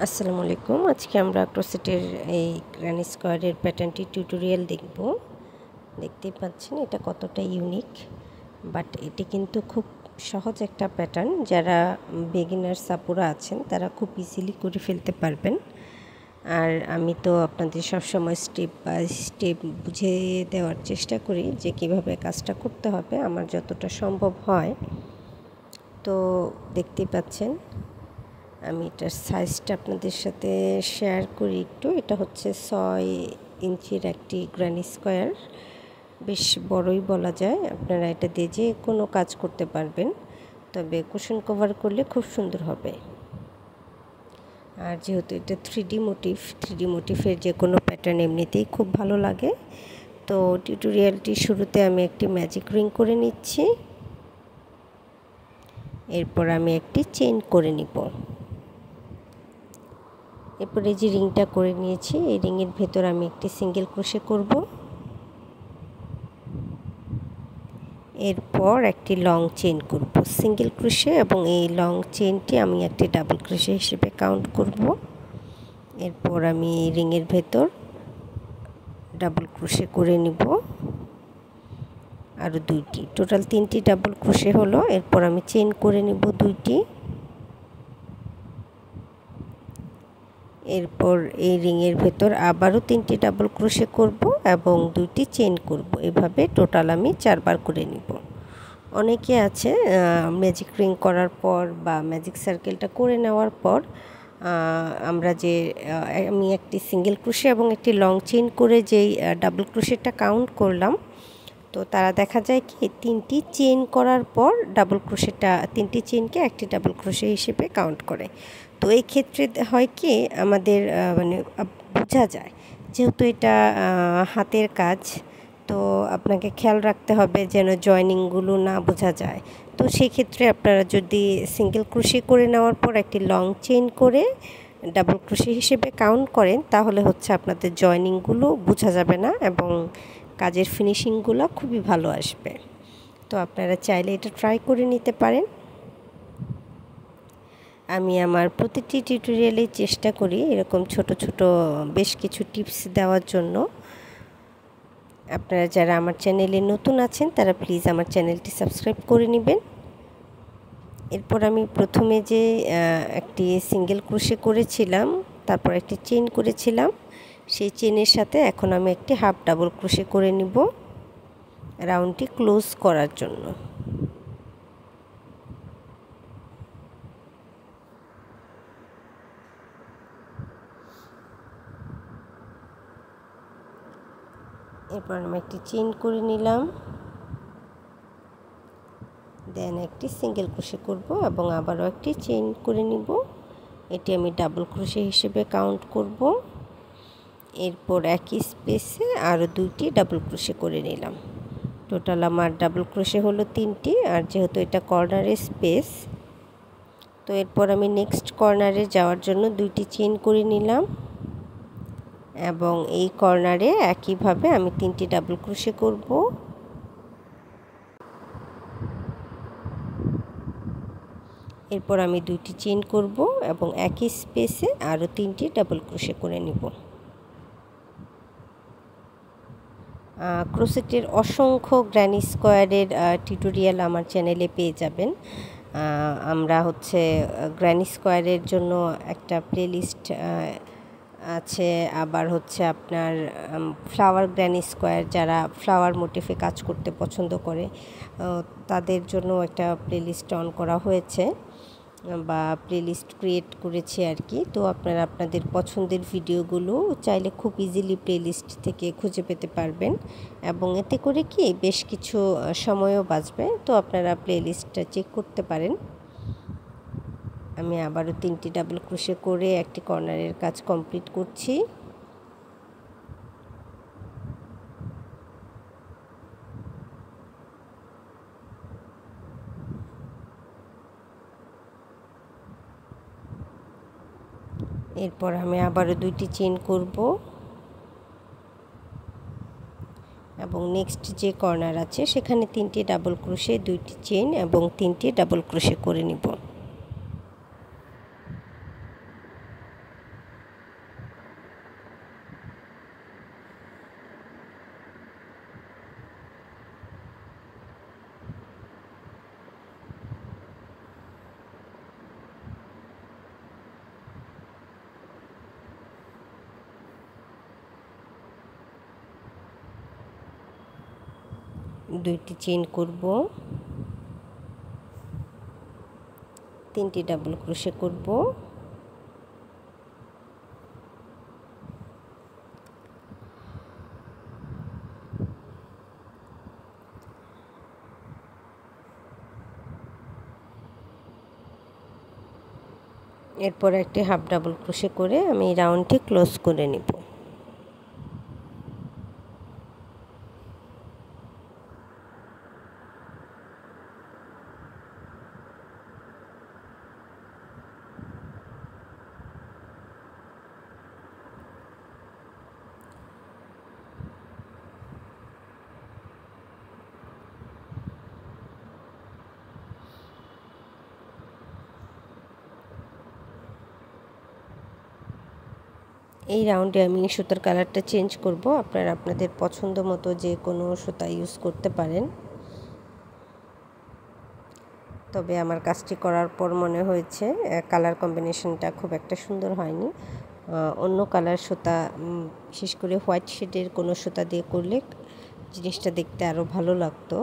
আসসালামু আলাইকুম। আজকে আমরা ক্রোশেটের এই গ্র্যানি স্কোয়ারের প্যাটার্নটি টিউটোরিয়াল দেখব। দেখতেই পাচ্ছেন এটা কতটা ইউনিক, বাট এটি কিন্তু খুব সহজ একটা প্যাটার্ন। যারা বিগিনার্স আপুরা আছেন তারা খুব ইজিলি করে ফেলতে পারবেন। আর আমি তো আপনাদের সবসময় স্টেপ বাই স্টেপ বুঝিয়ে দেওয়ার চেষ্টা করি যে কিভাবে কাজটা করতে হবে আমার যতটা সম্ভব হয়। তো দেখতেই পাচ্ছেন আমি এটার সাইজটা আপনাদের সাথে শেয়ার করি একটু। এটা হচ্ছে 6 ইঞ্চির একটি গ্র্যানি স্কোয়ার, বেশ বড়ই বলা যায়। আপনারা এটা দিয়ে যে কোনো কাজ করতে পারবেন, তবে কুশন কভার করলে খুব সুন্দর হবে। আর যেহেতু এটা 3D মোটিফের যে কোনো প্যাটার্ন এমনিতেই খুব ভালো লাগে। তো টিউটোরিয়ালটি শুরুতে আমি একটি ম্যাজিক রিং করে নিচ্ছি, এরপর আমি একটি চেইন করে নিব। এরপরে যে রিংটা করে নিয়েছি এই রিংয়ের ভেতর আমি একটি সিঙ্গেল ক্রোশে করব, এরপর একটি লং চেইন করব সিঙ্গেল ক্রোশে, এবং এই লং চেইনটি আমি একটি ডাবল ক্রোশে হিসেবে কাউন্ট করব। এরপর আমি রিংয়ের ভেতর ডাবল ক্রোশে করে নিব আরও 2টি, টোটাল 3টি ডাবল ক্রোশে হলো। এরপর আমি চেইন করে নিব 2টি, এরপর এই রিংয়ের ভেতর আবারও 3টি ডাবল ক্রোশে করব এবং 2টি চেইন করব। এভাবে টোটাল আমি 4বার করে নিব। অনেকে আছে ম্যাজিক রিং করার পর বা ম্যাজিক সার্কেলটা করে নেওয়ার পর আমি একটি সিঙ্গেল ক্রোশে এবং একটি লং চেইন করে যেই ডাবল ক্রোশেটা কাউন্ট করলাম, তো তারা দেখা যায় কি 3টি চেইন করার পর ডাবল ক্রোশেটা 3টি চেইনকে একটি ডাবল ক্রোশে হিসেবে কাউন্ট করে। তো এই ক্ষেত্রে হয় কি আমাদের বোঝা যায়, যেহেতু এটা হাতের কাজ, তো আপনাকে খেয়াল রাখতে হবে যেন জয়েনিংগুলো না বোঝা যায়। তো সেই ক্ষেত্রে আপনারা যদি সিঙ্গেল ক্রোশে করে নেওয়ার পর একটি লং চেইন করে ডাবল ক্রোশে হিসেবে কাউন্ট করেন, তাহলে হচ্ছে আপনাদের জয়েনিংগুলো বোঝা যাবে না এবং কাজের ফিনিশিংগুলো খুবই ভালো আসবে। তো আপনারা চাইলে এটা ট্রাই করে নিতে পারেন। আমি আমার প্রতিটি টিউটোরিয়ালে চেষ্টা করি এরকম ছোট ছোট বেশ কিছু টিপস দেওয়ার জন্য। আপনারা যারা আমার চ্যানেলে নতুন আছেন তারা প্লিজ আমার চ্যানেলটি সাবস্ক্রাইব করে নেবেন। এরপর আমি প্রথমে যে একটি সিঙ্গেল ক্রোশে করেছিলাম, তারপর একটি চেইন করেছিলাম, সেই চেইনের সাথে এখন আমি একটি হাফ ডাবল ক্রোশে করে নিব রাউন্ডটি ক্লোজ করার জন্য। এরপর আমি একটি চেইন করে নিলাম, দেন একটি সিঙ্গেল ক্রোশে করব এবং আবারও একটি চেইন করে নিব। এটি আমি ডাবল ক্রোশে হিসেবে কাউন্ট করব। এরপর একই স্পেসে আরও 2টি ডাবল ক্রোশে করে নিলাম। টোটাল আমার ডাবল ক্রোশে হলো 3টি, আর যেহেতু এটা কর্নারের স্পেস, তো এরপর আমি নেক্সট কর্নারে যাওয়ার জন্য 2টি চেইন করে নিলাম এবং এই কর্নারে একইভাবে আমি 3টি ডাবল ক্রোশে করব। এরপর আমি 2টি চেইন করব এবং একই স্পেসে আরও 3টি ডাবল ক্রোশে করে নিব। ক্রোশেটের অসংখ্য গ্র্যানি স্কোয়ারের টিউটোরিয়াল আমার চ্যানেলে পেয়ে যাবেন। আমরা হচ্ছে গ্র্যানি স্কোয়ারের জন্য একটা প্লেলিস্ট আছে, আবার হচ্ছে আপনার ফ্লাওয়ার গ্র্যানি স্কোয়ার, যারা ফ্লাওয়ার মোটিফে কাজ করতে পছন্দ করে তাদের জন্য একটা প্লেলিস্ট অন করা হয়েছে বা প্লেলিস্ট ক্রিয়েট করেছি আর কি। তো আপনারা আপনাদের পছন্দের ভিডিওগুলো চাইলে খুব ইজিলি প্লেলিস্ট থেকে খুঁজে পেতে পারবেন এবং এতে করে কি বেশ কিছু সময়ও বাঁচবে। তো আপনারা প্লেলিস্টটা চেক করতে পারেন। আমি আবারও 3টি ডাবল ক্রোশে করে একটি কর্নারের কাজ কমপ্লিট করছি। এরপর আমি আবারও 2টি চেইন করব এবং নেক্সট যে কর্নার আছে সেখানে 3টি ডাবল ক্রোশে, 2টি চেইন এবং 3টি ডাবল ক্রোশে করে নিব। 2টি চেইন করব, 3টি ডাবল ক্রোশে করব, এরপর একটি হাফ ডাবল ক্রোশে করে আমি রাউন্ডটি ক্লোজ করে নেব। এই রাউন্ডে আমি সুতার কালারটা চেঞ্জ করব। আপনারা আপনাদের পছন্দ মতো যে কোনো সুতা ইউজ করতে পারেন, তবে আমার কাজটি করার পর মনে হয়েছে কালার কম্বিনেশনটা খুব একটা সুন্দর হয়নি। অন্য কালার সুতা, বিশেষ করে হোয়াইট শেডের কোনো সুতা দিয়ে করলে জিনিসটা দেখতে আরও ভালো লাগতো।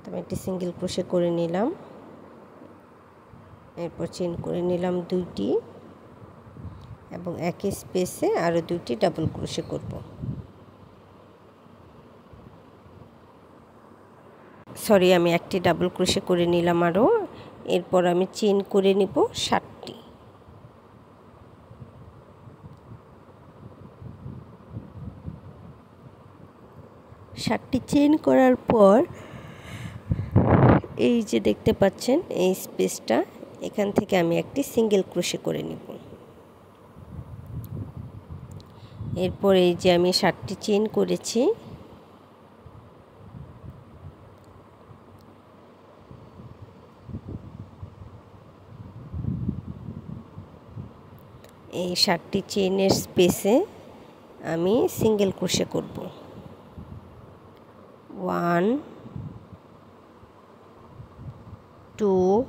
তবে একটি সিঙ্গেল ক্রোশে করে নিলাম, এরপর চেইন করে নিলাম 2টি এবং একই স্পেসে আরও 2টি ডাবল ক্রোশে করব। সরি, আমি একটি ডাবল ক্রোশে করে নিলাম আরও। এরপর আমি চেইন করে নিব 7টি। চেইন করার পর এই যে দেখতে পাচ্ছেন এই স্পেসটা, এখান থেকে আমি একটি সিঙ্গেল ক্রোশে করে নিব। এরপর এই যে আমি 7টি চেইন করেছি, এই 7টি চেইনের স্পেসে আমি সিঙ্গেল ক্রোশে করব। 1 2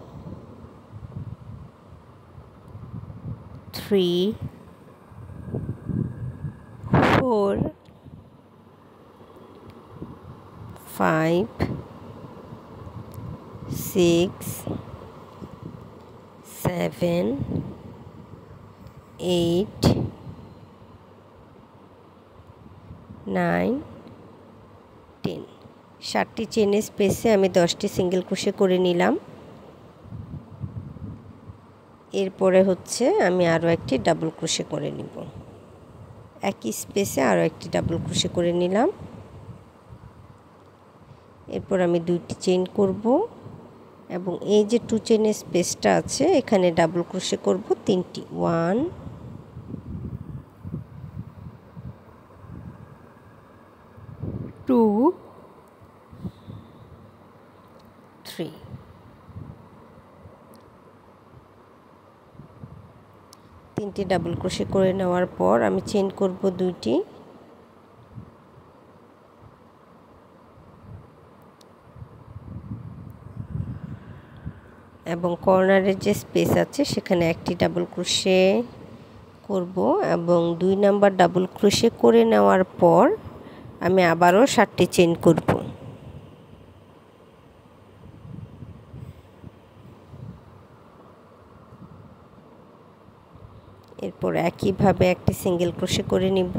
3 4 5 6 7 8 9 10। 7টি চেইনের স্পেসে আমি 10টি সিঙ্গেল ক্রোশে করে নিলাম। এরপরে হচ্ছে আমি আরও একটি ডাবল ক্রোশে করে নিব। একই স্পেসে আরও একটি ডাবল ক্রোশে করে নিলাম। এরপর আমি 2টি চেইন করব এবং এই যে 2 চেইনের স্পেসটা আছে এখানে ডাবল ক্রোশে করব 3টি। 1 2 3। 3টি ডাবল ক্রোশে করে নেওয়ার পর আমি চেইন করব 2টি এবং কর্নারের যে স্পেস আছে সেখানে একটি ডাবল ক্রোশে করব এবং 2 নাম্বার ডাবল ক্রোশে করে নেওয়ার পর আমি আবারও 7টি চেইন করব। এরপর একইভাবে একটি সিঙ্গেল ক্রোশে করে নিব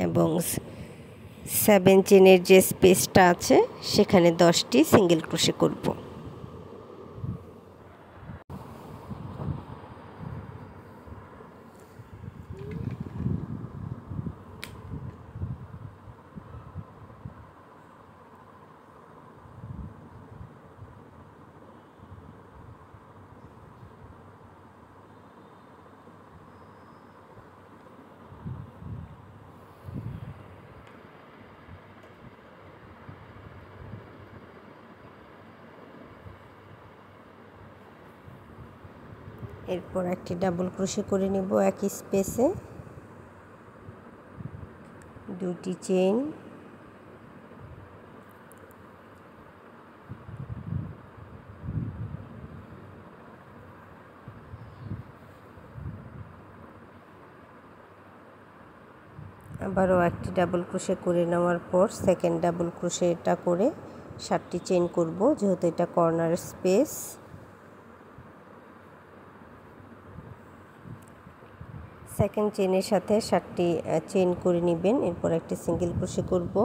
এবং 7 চেইনের যে স্পেসটা আছে সেখানে 10টি সিঙ্গেল ক্রোশে করব। এরপর একটি ডাবল ক্রোশে করে নিব একই স্পেসে, 2টি চেইন আবারও একটি ডাবল ক্রোশে করে নেওয়ার পর সেকেন্ড ডাবল ক্রোশেটা করে 7টি চেইন করব, যেহেতু এটা কর্নার স্পেস। সেকেন্ড চেইনের সাথে 7টি চেইন করে নেবেন, এরপর একটি সিঙ্গেল ক্রোশে করব।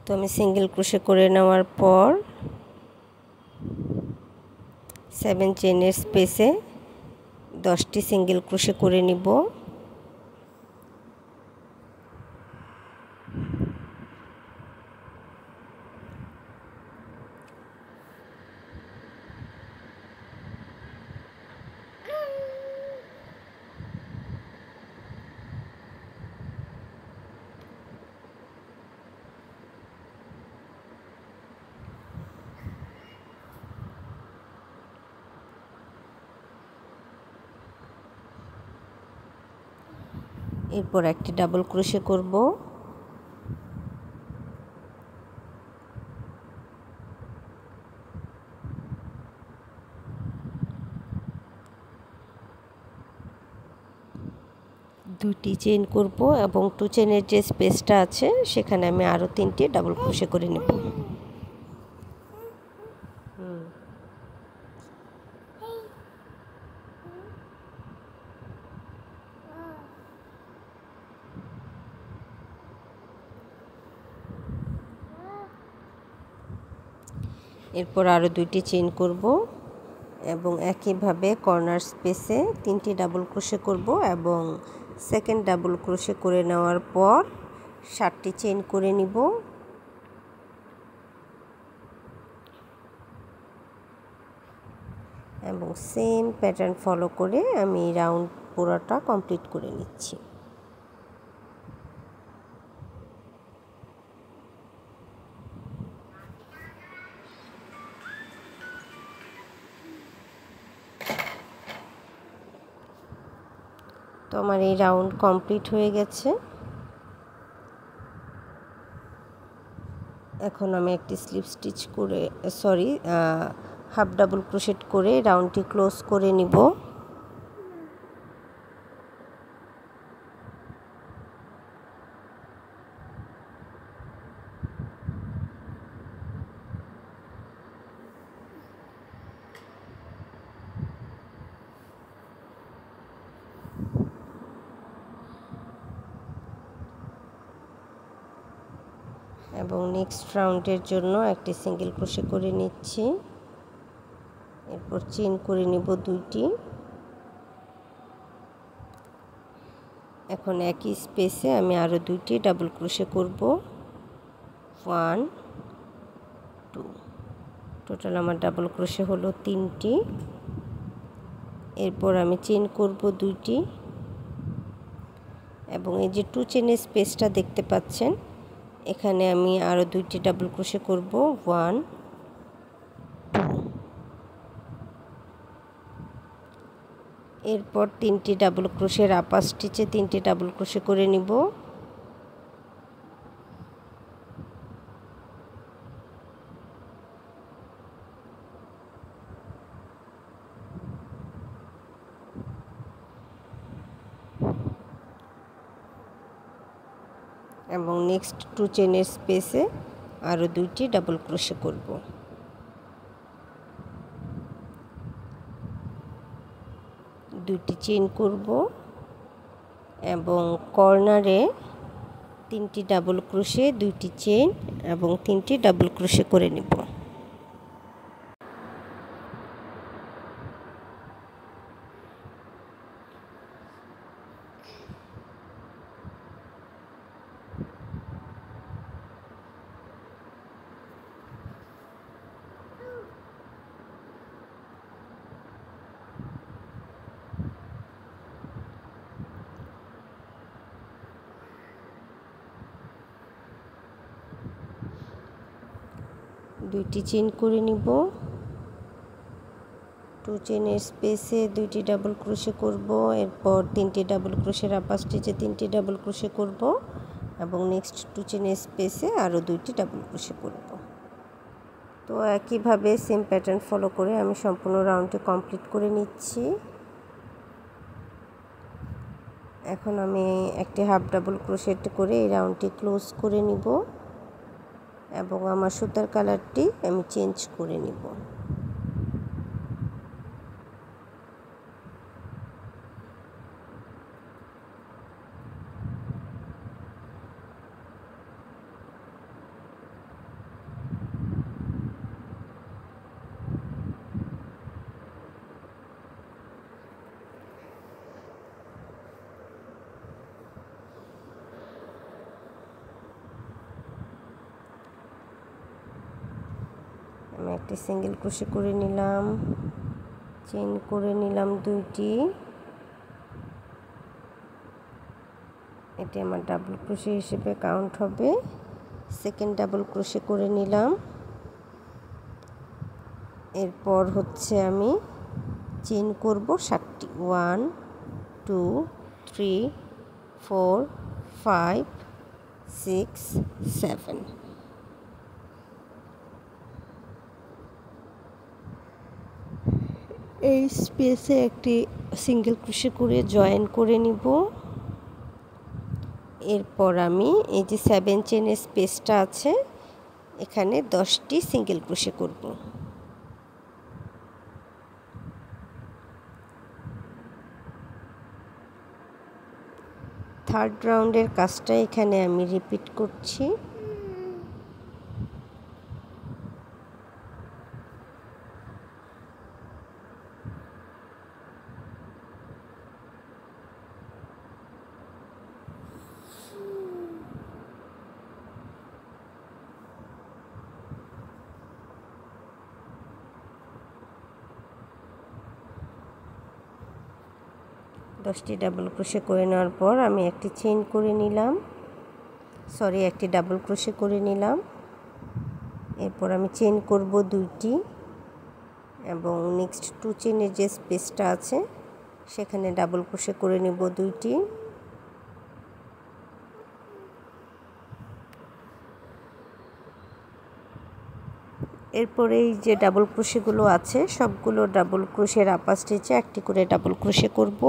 তো আমি সিঙ্গেল ক্রোশে করে নেওয়ার পর 7 চেইনের স্পেসে 10টি সিঙ্গেল ক্রোশে করে নিব। এরপর একটি ডাবল ক্রোশে করব। দুটি চেইন করব এবং 2 চেইনের যে স্পেসটা আছে সেখানে আমি আরও 3টি ডাবল ক্রোশে করে নেব। এরপর আরও 2টি চেইন করব এবং একইভাবে কর্নার স্পেসে 3টি ডাবল ক্রোশে করব এবং সেকেন্ড ডাবল ক্রোশে করে নেওয়ার পর 7টি চেইন করে নিব। এবং সেম প্যাটার্ন ফলো করে আমি রাউন্ড পুরোটা কমপ্লিট করে নিচ্ছি। তো আমার এই রাউন্ড কমপ্লিট হয়ে গেছে। এখন আমি একটি স্লিপ স্টিচ করে হাফ ডাবল ক্রোশেট করে রাউন্ডটি ক্লোজ করে নিব। এবং নেক্সট রাউন্ডের জন্য একটি সিঙ্গেল ক্রোশে করে নিচ্ছি। এরপর চেইন করে নিব 2টি। এখন একই স্পেসে আমি আরও 2টি ডাবল ক্রোশে করব। 1 2, টোটাল আমার ডাবল ক্রোশে হলো 3টি। এরপর আমি চেইন করব 2টি এবং এই যে 2 চেইনের স্পেসটা দেখতে পাচ্ছেন, এখানে আমি আরও 2টি ডাবল ক্রোশে করব। 1 2, এরপর 3টি ডাবল ক্রোশের আপার স্টিচে 3টি ডাবল ক্রোশে করে নিব। এবং নেক্সট 2 চেইনের স্পেসে আরও 2টি ডাবল ক্রোশে করব। দুটি চেইন করব এবং কর্নারে 3টি ডাবল ক্রোশে, 2টি চেইন এবং 3টি ডাবল ক্রোশে করে নেব। দুইটি চেইন করে নিব, 2 2 চেনের স্পেসে 2টি ডাবল ক্রোশে করব, এরপর 3টি ডাবল ক্রোশের আপার স্টিচে 3টি ডাবল ক্রোশে করব এবং নেক্সট 2 চেনের স্পেসে আরও 2টি ডাবল ক্রোশে করব। তো একইভাবে সেম প্যাটার্ন ফলো করে আমি সম্পূর্ণ রাউন্ডটি কমপ্লিট করে নিচ্ছি। এখন আমি একটি হাফ ডাবল ক্রোশেট করে এই রাউন্ডটি ক্লোজ করে নিব এবং আমার সুতার কালারটি আমি চেঞ্জ করে নিব। আমি একটি সিঙ্গেল ক্রোশে করে নিলাম, চেইন করে নিলাম 2টি, এটি আমার ডাবল ক্রোশে হিসেবে কাউন্ট হবে। সেকেন্ড ডাবল ক্রোশে করে নিলাম, এরপর হচ্ছে আমি চেইন করব 7টি, 1 2 3 4 5 6 7। এই স্পেসে একটি সিঙ্গেল ক্রোশে করে জয়েন করে নিব। এরপর আমি এই যে 7 চেনের স্পেসটা আছে এখানে 10টি সিঙ্গেল ক্রোশে করব। থার্ড রাউন্ডের কাজটা এখানে আমি রিপিট করছি। দশটি ডাবল ক্রোশে করে নেওয়ার পর আমি একটি চেইন করে নিলাম, একটি ডাবল ক্রোশে করে নিলাম। এরপর আমি চেইন করব 2টি এবং নেক্সট 2 চেনের যে স্পেসটা আছে সেখানে ডাবল ক্রোশে করে নেব 2টি। এরপরে এই যে ডাবল ক্রোশেগুলো আছে সবগুলো ডাবল ক্রোশের আপার স্টিচে একটি করে ডাবল ক্রোশে করব।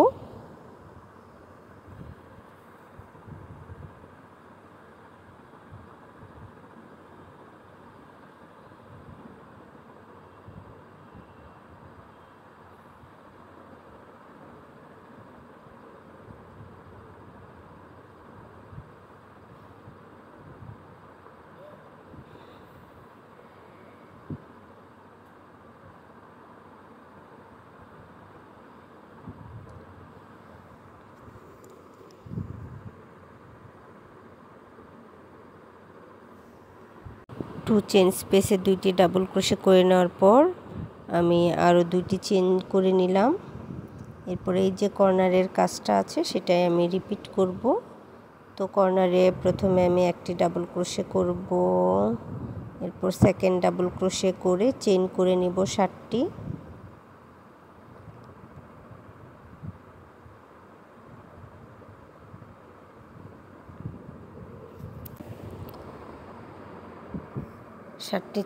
টু চেন স্পেসে 2টি ডাবল ক্রোশে করে নেওয়ার পর আমি আরও 2টি চেন করে নিলাম। এরপরে এই যে কর্নারের কাজটা আছে সেটাই আমি রিপিট করব। তো কর্নারে প্রথমে আমি একটি ডাবল ক্রোশে করব, এরপর সেকেন্ড ডাবল ক্রোশে করে চেইন করে নিব 7টি।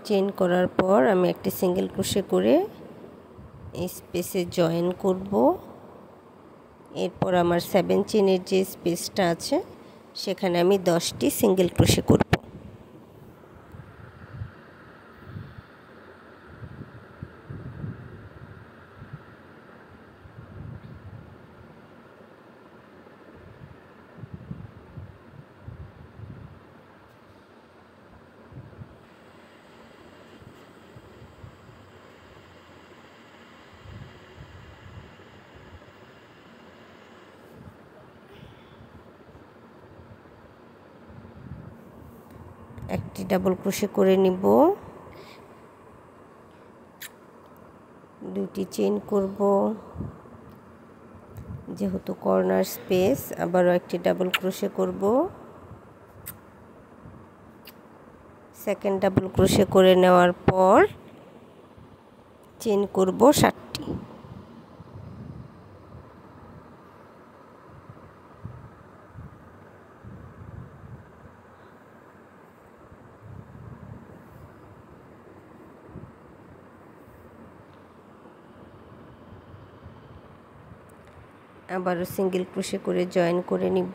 চেইন করার পর আমি একটি সিঙ্গেল ক্রোশে করে এই স্পেসে জয়েন করব। এরপর আমার 7 চেনের যে স্পেসটা আছে সেখানে আমি 10টি সিঙ্গেল ক্রোশে করব। একটি ডাবল ক্রোশে করে নিব, 2টি চেইন করব, যেহেতু কর্নার স্পেস আবারও একটি ডাবল ক্রোশে করব, সেকেন্ড ডাবল ক্রোশে করে নেওয়ার পর চেইন করব 7টি। 2টি। আবারও সিঙ্গেল ক্রোশে করে জয়েন করে নিব।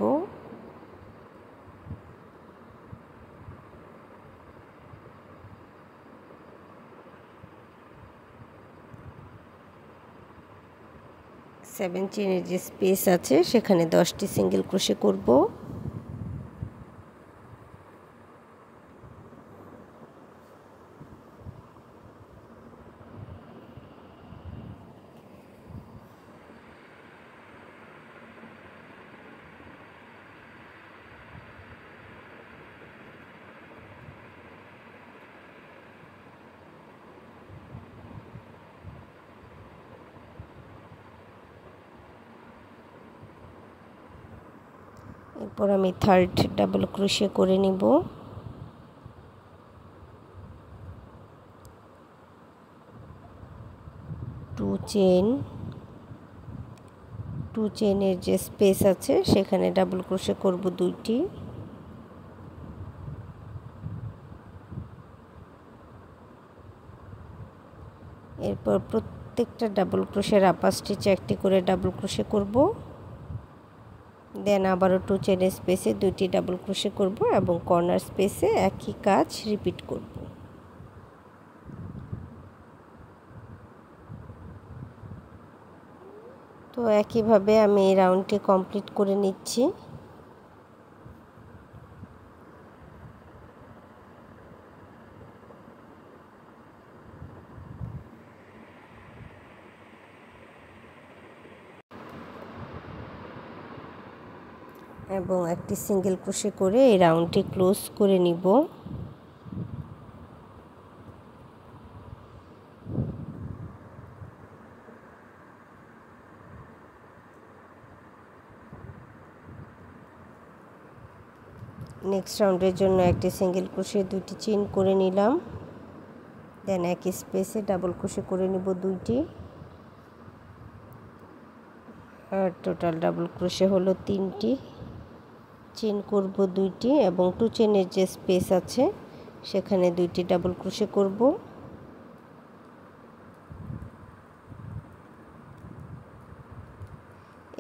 সেভেন চেনের যে স্পেস আছে সেখানে 10টি সিঙ্গেল ক্রোশে করব। এরপর আমি থার্ড ডাবল ক্রোশে করে নিব। টু চেনের যে স্পেস আছে সেখানে ডাবল ক্রোশে করব 2টি। এরপর প্রত্যেকটা ডাবল ক্রোশের আপার স্টিচে একটি করে ডাবল ক্রোশে করব। দেন আবারও 2 চেনের স্পেসে 2টি ডাবল ক্রোশে করব এবং কর্নার স্পেসে একই কাজ রিপিট করব। তো একইভাবে আমি এই রাউন্ডটি কমপ্লিট করে নিচ্ছি। এবং একটি সিঙ্গেল ক্রোশে করে এই রাউন্ডটি ক্লোজ করে নিব। নেক্সট রাউন্ডের জন্য একটি সিঙ্গেল ক্রোশে 2টি চেইন করে নিলাম। দেন একই স্পেসে ডাবল ক্রোশে করে নিব 2টি। আর টোটাল ডাবল ক্রোশে হলো 3টি। চেইন করব 2টি এবং 2 চেনের যে স্পেস আছে সেখানে 2টি ডাবল ক্রোশে করব।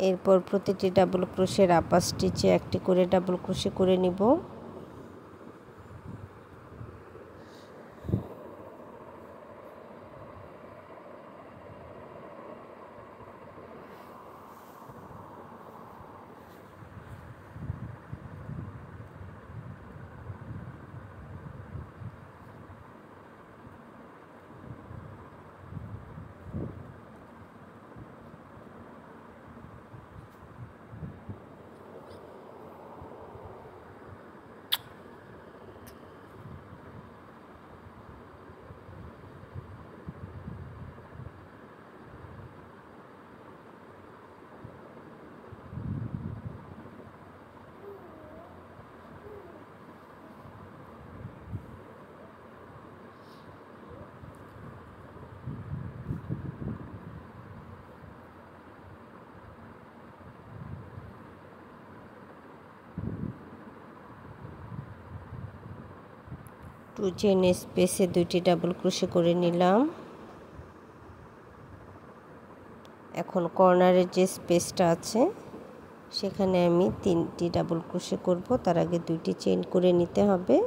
এরপর প্রতিটি ডাবল ক্রোশের আপার স্টিচে একটি করে ডাবল ক্রোশে করে নিব। টু চেন স্পেসে 2টি ডাবল ক্রোশে করে নিলাম। এখন কর্নারের যে স্পেসটা আছে সেখানে আমি 3টি ডাবল ক্রোশে করব। তার আগে 2টি চেইন করে নিতে হবে।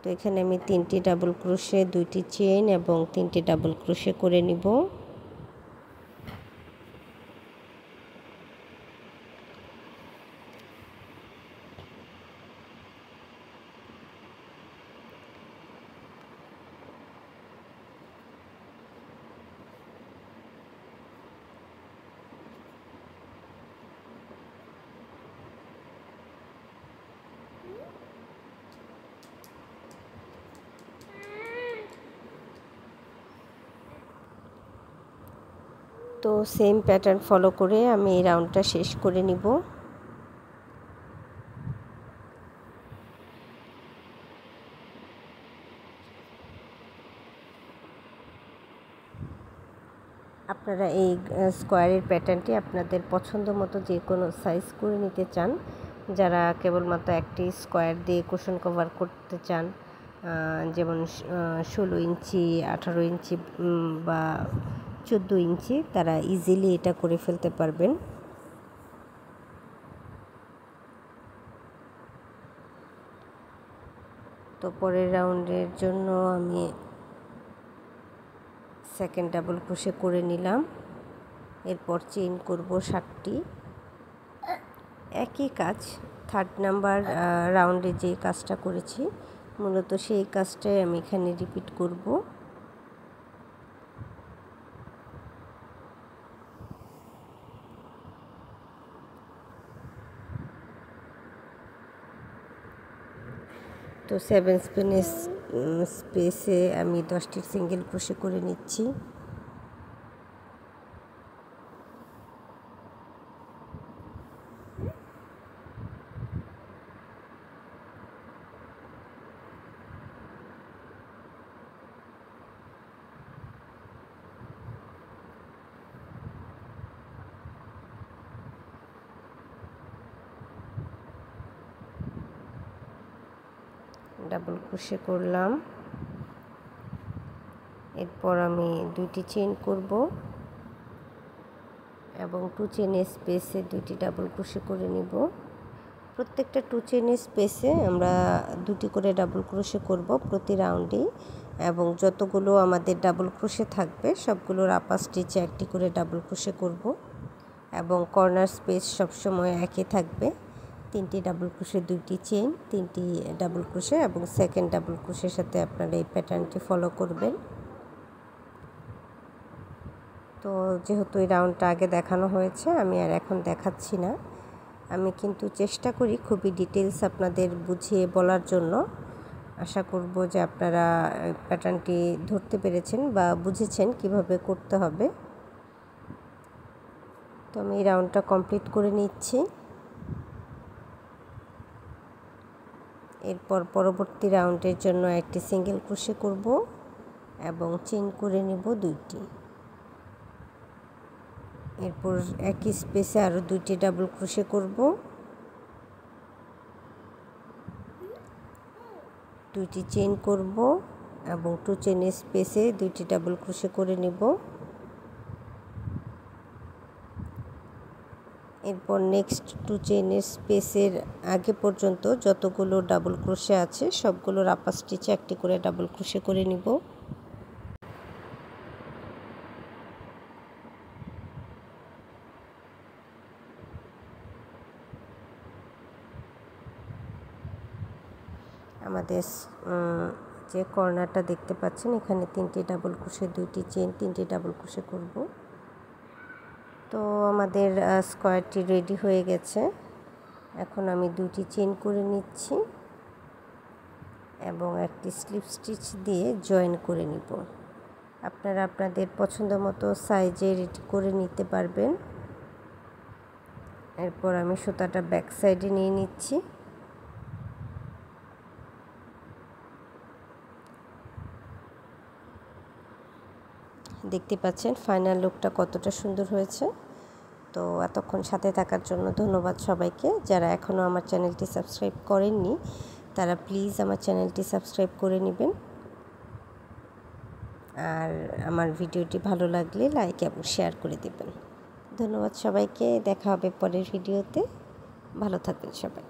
তো এখানে আমি 3টি ডাবল ক্রোশে 2টি চেইন এবং 3টি ডাবল ক্রোশে করে নিব। তো সেম প্যাটার্ন ফলো করে আমি এই রাউন্ডটা শেষ করে নিব। আপনারা এই স্কোয়ারের প্যাটার্নটি আপনাদের পছন্দ মতো যে কোনো সাইজ করে নিতে চান, যারা কেবলমাত্র একটি স্কোয়ার দিয়ে কুশন কভার করতে চান, যেমন 16 ইঞ্চি, 18 ইঞ্চি বা 14 ইঞ্চি, তারা ইজিলি এটা করে ফেলতে পারবেন। তো পরের রাউন্ডের জন্য আমি সেকেন্ড ডাবল ক্রোশে করে নিলাম। এরপর চেইন করব 7টি। একই কাজ থার্ড নাম্বার রাউন্ডে যে কাজটা করেছি মূলত সেই কাজটাই আমি এখানে রিপিট করব। তো 7 স্পেসে আমি 10টি সিঙ্গেল ক্রোশে করে নিচ্ছি। ডাবল ক্রোশে করলাম। এরপর আমি 2টি চেইন করব এবং 2 চেইনের স্পেসে 2টি ডাবল ক্রোশে করে নিব। প্রত্যেকটা 2 চেইনের স্পেসে আমরা 2টি করে ডাবল ক্রোশে করব প্রতি রাউন্ডেই, এবং যতগুলো আমাদের ডাবল ক্রোশে থাকবে সবগুলোর আপার স্টিচে 1টি করে ডাবল ক্রোশে করব, এবং কর্নার স্পেস সবসময় একই থাকবে। 3টি ডাবল ক্রোশে, 2টি চেইন, 3টি ডাবল ক্রোশে, এবং সেকেন্ড ডাবল ক্রোশের সাথে আপনারা এই প্যাটার্নটি ফলো করবেন। তো যেহেতু এই রাউন্ডটা আগে দেখানো হয়েছে আমি আর এখন দেখাচ্ছি না। আমি কিন্তু চেষ্টা করি খুবই ডিটেলস আপনাদের বুঝিয়ে বলার জন্য। আশা করব যে আপনারা প্যাটার্নটি ধরতে পেরেছেন বা বুঝেছেন কিভাবে করতে হবে। তো আমি এই রাউন্ডটা কমপ্লিট করে নিচ্ছি। এরপর পরবর্তী রাউন্ডের জন্য একটি সিঙ্গেল ক্রোশে করব এবং চেইন করে নিব 2টি। এরপর একই স্পেসে আরও 2টি ডাবল ক্রোশে করব, 2টি চেইন করব এবং 2 চেইনের স্পেসে 2টি ডাবল ক্রোশে করে নিব। এরপর নেক্সট 2 চেইনের স্পেসের আগে পর্যন্ত যতগুলো ডাবল ক্রোশে আছে সবগুলোর আপার স্টিচে 1টি করে ডাবল ক্রোশে করে নিব। আমাদের যে কর্নারটা দেখতে পাচ্ছেন এখানে 3টি ডাবল ক্রোশে, 2টি চেইন, 3টি ডাবল ক্রোশে করব। তো আমাদের স্কোয়ারটি রেডি হয়ে গেছে। এখন আমি 2টি চেইন করে নিচ্ছি এবং একটি স্লিপ স্টিচ দিয়ে জয়েন করে নিব। আপনারা আপনাদের পছন্দ মতো সাইজের এটি করে নিতে পারবেন। এরপর আমি সুতাটা ব্যাক সাইডে নিয়ে নিচ্ছি। দেখতে পাচ্ছেন ফাইনাল লুকটা কতটা সুন্দর হয়েছে। তো এতক্ষণ সাথে থাকার জন্য ধন্যবাদ সবাইকে। যারা এখনও আমার চ্যানেলটি সাবস্ক্রাইব করেননি তারা প্লিজ আমার চ্যানেলটি সাবস্ক্রাইব করে নেবেন, আর আমার ভিডিওটি ভালো লাগলে লাইক এবং শেয়ার করে দেবেন। ধন্যবাদ সবাইকে। দেখা হবে পরের ভিডিওতে। ভালো থাকবেন সবাই।